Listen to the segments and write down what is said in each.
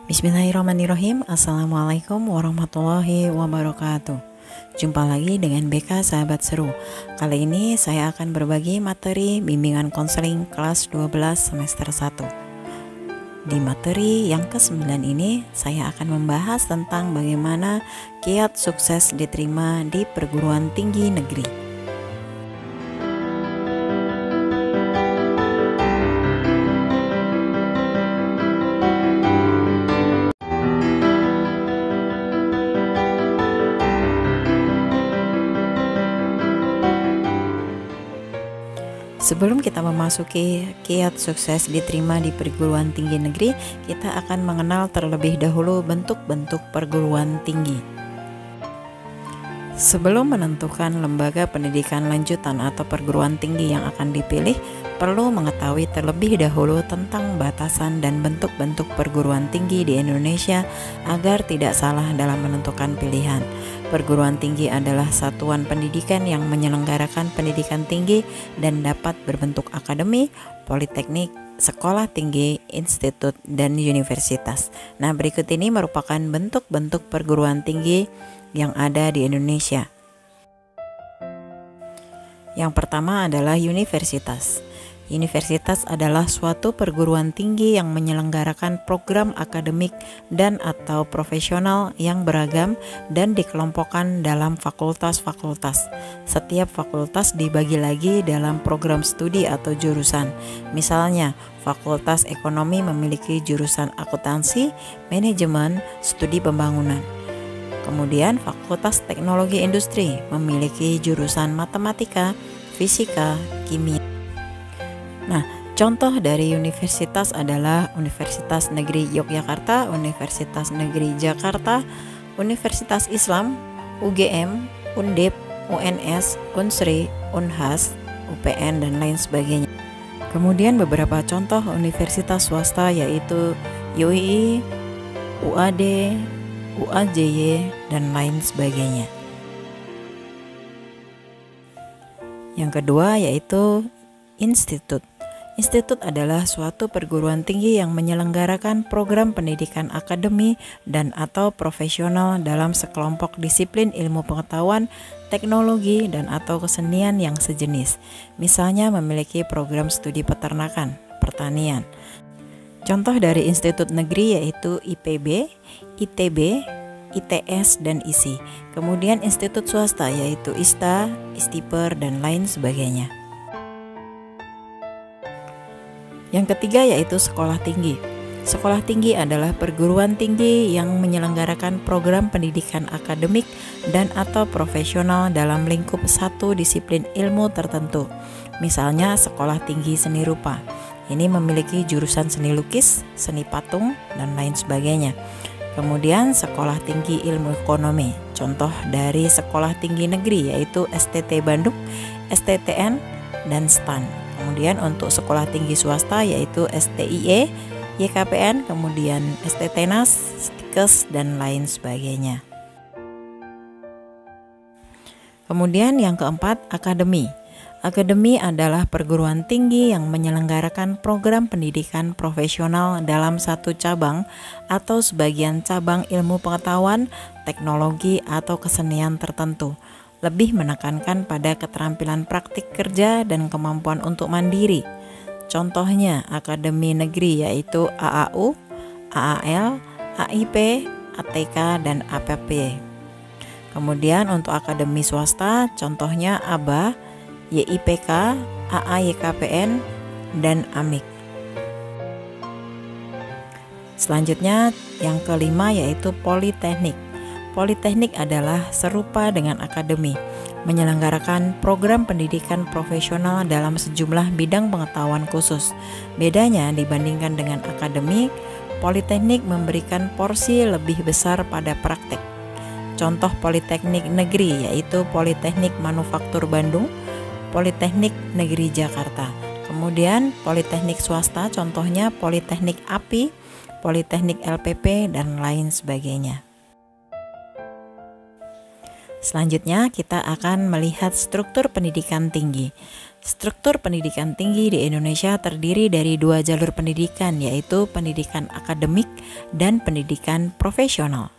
Bismillahirrahmanirrahim. Assalamualaikum warahmatullahi wabarakatuh. Jumpa lagi dengan BK Sahabat Seru. Kali ini saya akan berbagi materi bimbingan konseling kelas 12 semester 1. Di materi yang ke-9 ini saya akan membahas tentang bagaimana kiat sukses diterima di perguruan tinggi negeri. Sebelum kita memasuki kiat sukses diterima di perguruan tinggi negeri, kita akan mengenal terlebih dahulu bentuk-bentuk perguruan tinggi. Sebelum menentukan lembaga pendidikan lanjutan atau perguruan tinggi yang akan dipilih, perlu mengetahui terlebih dahulu tentang batasan dan bentuk-bentuk perguruan tinggi di Indonesia agar tidak salah dalam menentukan pilihan. Perguruan tinggi adalah satuan pendidikan yang menyelenggarakan pendidikan tinggi dan dapat berbentuk akademi, politeknik, sekolah tinggi, institut, dan universitas. Nah, berikut ini merupakan bentuk-bentuk perguruan tinggi yang ada di Indonesia. Yang pertama adalah universitas. Universitas adalah suatu perguruan tinggi yang menyelenggarakan program akademik dan atau profesional yang beragam dan dikelompokkan dalam fakultas-fakultas. Setiap fakultas dibagi lagi dalam program studi atau jurusan. Misalnya, Fakultas Ekonomi memiliki jurusan akuntansi, manajemen, studi pembangunan. Kemudian Fakultas Teknologi Industri memiliki jurusan matematika, fisika, kimia. Nah, contoh dari universitas adalah Universitas Negeri Yogyakarta, Universitas Negeri Jakarta, Universitas Islam, UGM, Undip, UNS, Unsri, Unhas, UPN, dan lain sebagainya. Kemudian beberapa contoh universitas swasta yaitu UII, UAD, UAJY, dan lain sebagainya. Yang kedua yaitu institut. Institut adalah suatu perguruan tinggi yang menyelenggarakan program pendidikan akademi dan atau profesional dalam sekelompok disiplin ilmu pengetahuan, teknologi, dan atau kesenian yang sejenis. Misalnya memiliki program studi peternakan, pertanian. Contoh dari institut negeri yaitu IPB, ITB, ITS, dan ISI. Kemudian institut swasta yaitu ISTA, ISTIPER, dan lain sebagainya. Yang ketiga yaitu sekolah tinggi. Sekolah tinggi adalah perguruan tinggi yang menyelenggarakan program pendidikan akademik dan atau profesional dalam lingkup satu disiplin ilmu tertentu. Misalnya sekolah tinggi seni rupa. Ini memiliki jurusan seni lukis, seni patung, dan lain sebagainya. Kemudian sekolah tinggi ilmu ekonomi. Contoh dari sekolah tinggi negeri yaitu STT Bandung, STTN, dan STAN. Kemudian untuk sekolah tinggi swasta yaitu STIE, YKPN, kemudian STTNAS, STIKES, dan lain sebagainya. Kemudian yang keempat, akademi. Akademi adalah perguruan tinggi yang menyelenggarakan program pendidikan profesional dalam satu cabang atau sebagian cabang ilmu pengetahuan, teknologi, atau kesenian tertentu. Lebih menekankan pada keterampilan praktik kerja dan kemampuan untuk mandiri. Contohnya akademi negeri yaitu AAU, AAL, AIP, ATK, dan APP. Kemudian untuk akademi swasta contohnya ABA, YIPK, AAYKPN, dan AMIK. Selanjutnya yang kelima yaitu politeknik. Politeknik adalah serupa dengan akademi, menyelenggarakan program pendidikan profesional dalam sejumlah bidang pengetahuan khusus. Bedanya dibandingkan dengan akademik, politeknik memberikan porsi lebih besar pada praktek. Contoh politeknik negeri yaitu Politeknik Manufaktur Bandung, Politeknik Negeri Jakarta. Kemudian politeknik swasta contohnya Politeknik API, Politeknik LPP, dan lain sebagainya. Selanjutnya kita akan melihat struktur pendidikan tinggi. Struktur pendidikan tinggi di Indonesia terdiri dari dua jalur pendidikan, yaitu pendidikan akademik dan pendidikan profesional.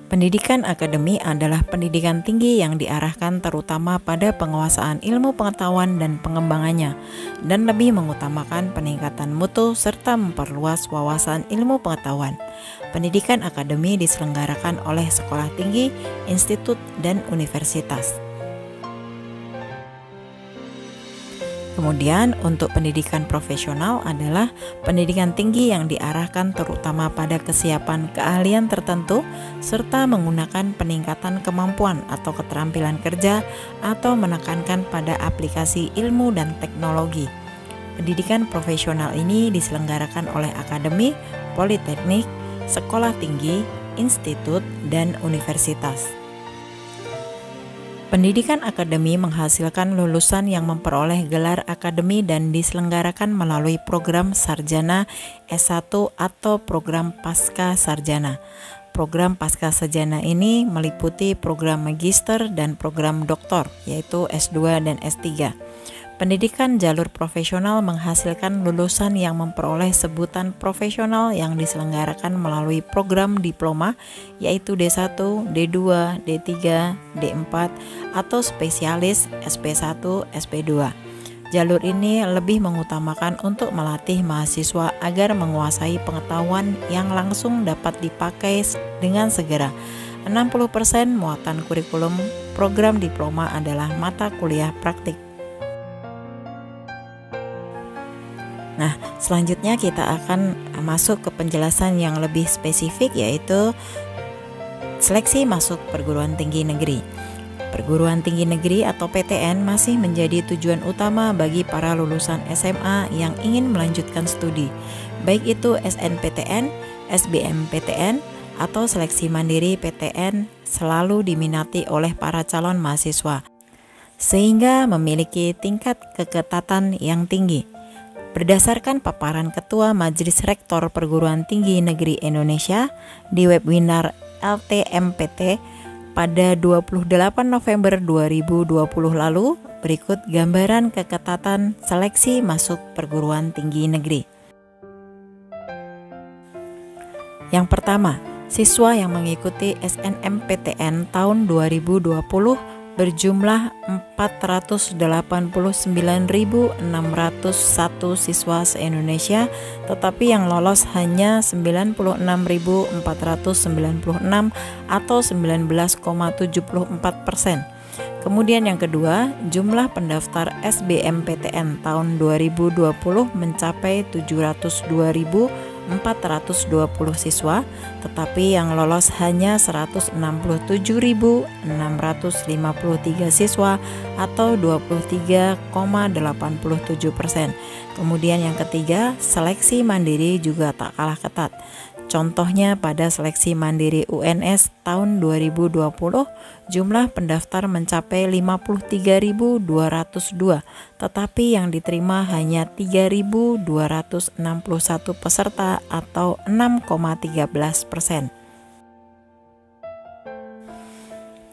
Pendidikan akademik adalah pendidikan tinggi yang diarahkan terutama pada penguasaan ilmu pengetahuan dan pengembangannya, dan lebih mengutamakan peningkatan mutu serta memperluas wawasan ilmu pengetahuan. Pendidikan akademik diselenggarakan oleh sekolah tinggi, institut, dan universitas. Kemudian untuk pendidikan profesional adalah pendidikan tinggi yang diarahkan terutama pada kesiapan keahlian tertentu serta menggunakan peningkatan kemampuan atau keterampilan kerja atau menekankan pada aplikasi ilmu dan teknologi. Pendidikan profesional ini diselenggarakan oleh akademi, politeknik, sekolah tinggi, institut, dan universitas. Pendidikan akademi menghasilkan lulusan yang memperoleh gelar akademi dan diselenggarakan melalui program sarjana S1 atau program pasca sarjana. Program pasca sarjana ini meliputi program magister dan program doktor, yaitu S2 dan S3. Pendidikan jalur profesional menghasilkan lulusan yang memperoleh sebutan profesional yang diselenggarakan melalui program diploma, yaitu D1, D2, D3, D4, atau spesialis SP1, SP2. Jalur ini lebih mengutamakan untuk melatih mahasiswa agar menguasai pengetahuan yang langsung dapat dipakai dengan segera. 60% muatan kurikulum program diploma adalah mata kuliah praktik. Nah, selanjutnya kita akan masuk ke penjelasan yang lebih spesifik, yaitu seleksi masuk perguruan tinggi negeri. Perguruan tinggi negeri atau PTN masih menjadi tujuan utama bagi para lulusan SMA yang ingin melanjutkan studi, baik itu SNPTN, SBMPTN, atau seleksi mandiri PTN selalu diminati oleh para calon mahasiswa, sehingga memiliki tingkat keketatan yang tinggi. Berdasarkan paparan Ketua Majelis Rektor Perguruan Tinggi Negeri Indonesia di webinar LTMPT pada 28 November 2020 lalu, berikut gambaran keketatan seleksi masuk perguruan tinggi negeri. Yang pertama, siswa yang mengikuti SNMPTN tahun 2020 berjumlah 489.601 siswa se-Indonesia, tetapi yang lolos hanya 96.496 atau 19,74%. Kemudian yang kedua, jumlah pendaftar SBMPTN tahun 2020 mencapai 702.420 siswa, tetapi yang lolos hanya 167.653 siswa atau 23,87%. Kemudian yang ketiga, seleksi mandiri juga tak kalah ketat. Contohnya pada seleksi mandiri UNS tahun 2020, jumlah pendaftar mencapai 53.202, tetapi yang diterima hanya 3.261 peserta atau 6,13%.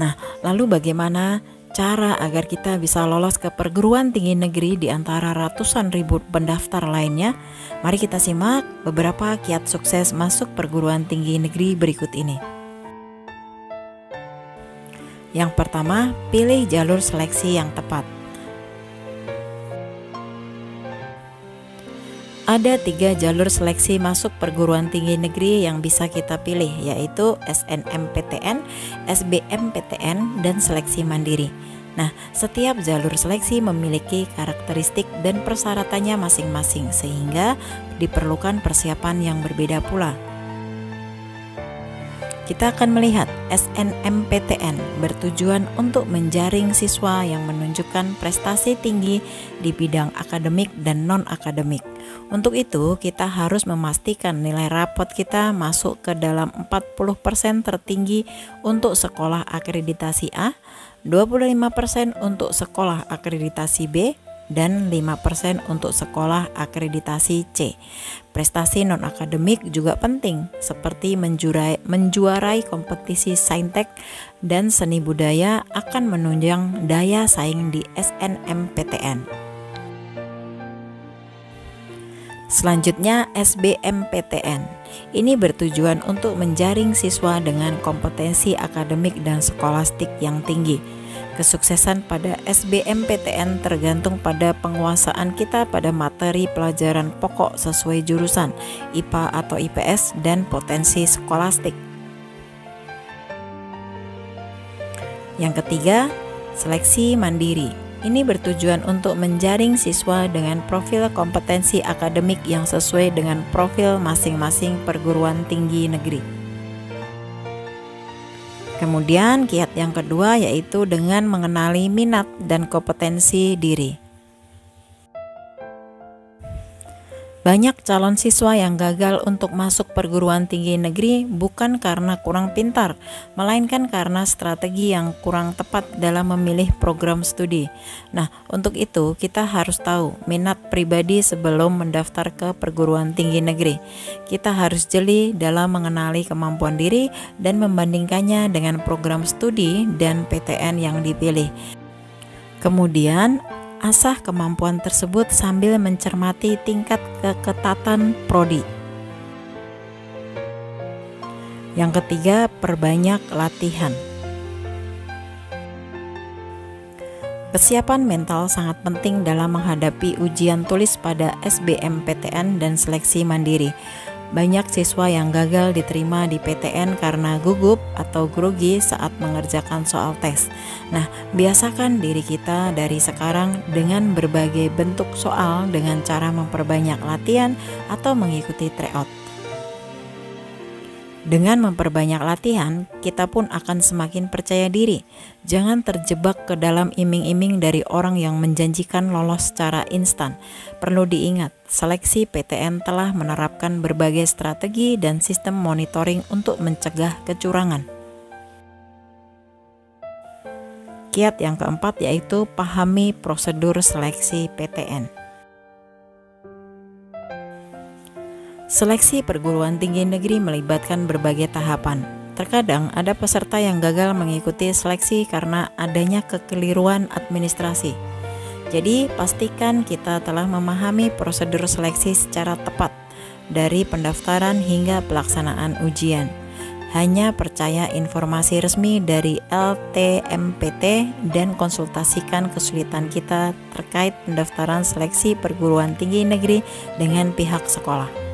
Nah, lalu bagaimana cara agar kita bisa lolos ke perguruan tinggi negeri di antara ratusan ribu pendaftar lainnya? Mari kita simak beberapa kiat sukses masuk perguruan tinggi negeri berikut ini. Yang pertama, pilih jalur seleksi yang tepat. Ada 3 jalur seleksi masuk perguruan tinggi negeri yang bisa kita pilih, yaitu SNMPTN, SBMPTN, dan seleksi mandiri. Nah, setiap jalur seleksi memiliki karakteristik dan persyaratannya masing-masing, sehingga diperlukan persiapan yang berbeda pula. Kita akan melihat SNMPTN bertujuan untuk menjaring siswa yang menunjukkan prestasi tinggi di bidang akademik dan non-akademik. Untuk itu, kita harus memastikan nilai rapot kita masuk ke dalam 40% tertinggi untuk sekolah akreditasi A, 25% untuk sekolah akreditasi B, dan 5% untuk sekolah akreditasi C. Prestasi non-akademik juga penting, seperti menjuarai kompetisi saintek dan seni budaya akan menunjang daya saing di SNMPTN. Selanjutnya SBMPTN. Ini bertujuan untuk menjaring siswa dengan kompetensi akademik dan skolastik yang tinggi. Kesuksesan pada SBMPTN tergantung pada penguasaan kita pada materi pelajaran pokok sesuai jurusan, IPA atau IPS, dan potensi skolastik. Yang ketiga, seleksi mandiri. Ini bertujuan untuk menjaring siswa dengan profil kompetensi akademik yang sesuai dengan profil masing-masing perguruan tinggi negeri. Kemudian kiat yang kedua yaitu dengan mengenali minat dan kompetensi diri. Banyak calon siswa yang gagal untuk masuk perguruan tinggi negeri bukan karena kurang pintar, melainkan karena strategi yang kurang tepat dalam memilih program studi. Nah, untuk itu kita harus tahu minat pribadi sebelum mendaftar ke perguruan tinggi negeri. Kita harus jeli dalam mengenali kemampuan diri dan membandingkannya dengan program studi dan PTN yang dipilih. Kemudian, asah kemampuan tersebut sambil mencermati tingkat keketatan prodi. Yang ketiga, perbanyak latihan. Kesiapan mental sangat penting dalam menghadapi ujian tulis pada SBMPTN dan seleksi mandiri. Banyak siswa yang gagal diterima di PTN karena gugup atau grogi saat mengerjakan soal tes. Nah, biasakan diri kita dari sekarang dengan berbagai bentuk soal dengan cara memperbanyak latihan atau mengikuti tryout. Dengan memperbanyak latihan, kita pun akan semakin percaya diri. Jangan terjebak ke dalam iming-iming dari orang yang menjanjikan lolos secara instan. Perlu diingat, seleksi PTN telah menerapkan berbagai strategi dan sistem monitoring untuk mencegah kecurangan. Kiat yang keempat yaitu pahami prosedur seleksi PTN. Seleksi perguruan tinggi negeri melibatkan berbagai tahapan. Terkadang ada peserta yang gagal mengikuti seleksi karena adanya kekeliruan administrasi. Jadi, pastikan kita telah memahami prosedur seleksi secara tepat dari pendaftaran hingga pelaksanaan ujian. Hanya percaya informasi resmi dari LTMPT dan konsultasikan kesulitan kita terkait pendaftaran seleksi perguruan tinggi negeri dengan pihak sekolah.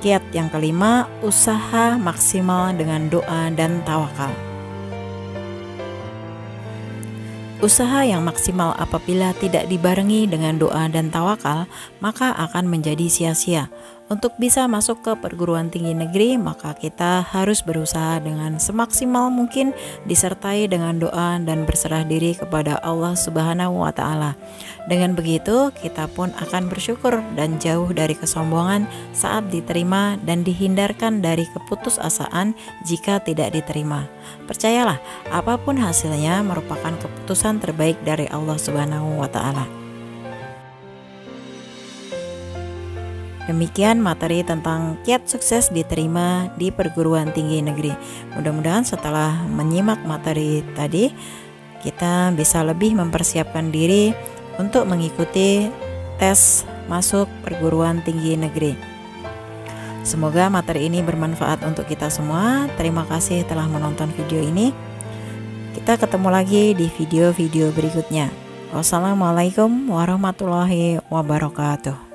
Kiat yang kelima, usaha maksimal dengan doa dan tawakal. Usaha yang maksimal apabila tidak dibarengi dengan doa dan tawakal, maka akan menjadi sia-sia. Untuk bisa masuk ke perguruan tinggi negeri, maka kita harus berusaha dengan semaksimal mungkin, disertai dengan doa dan berserah diri kepada Allah Subhanahu wa Ta'ala. Dengan begitu, kita pun akan bersyukur dan jauh dari kesombongan saat diterima dan dihindarkan dari keputusasaan jika tidak diterima. Percayalah, apapun hasilnya merupakan keputusan terbaik dari Allah Subhanahu wa Ta'ala. Demikian materi tentang kiat sukses diterima di perguruan tinggi negeri. Mudah-mudahan setelah menyimak materi tadi, kita bisa lebih mempersiapkan diri untuk mengikuti tes masuk perguruan tinggi negeri. Semoga materi ini bermanfaat untuk kita semua. Terima kasih telah menonton video ini. Kita ketemu lagi di video-video berikutnya. Wassalamualaikum warahmatullahi wabarakatuh.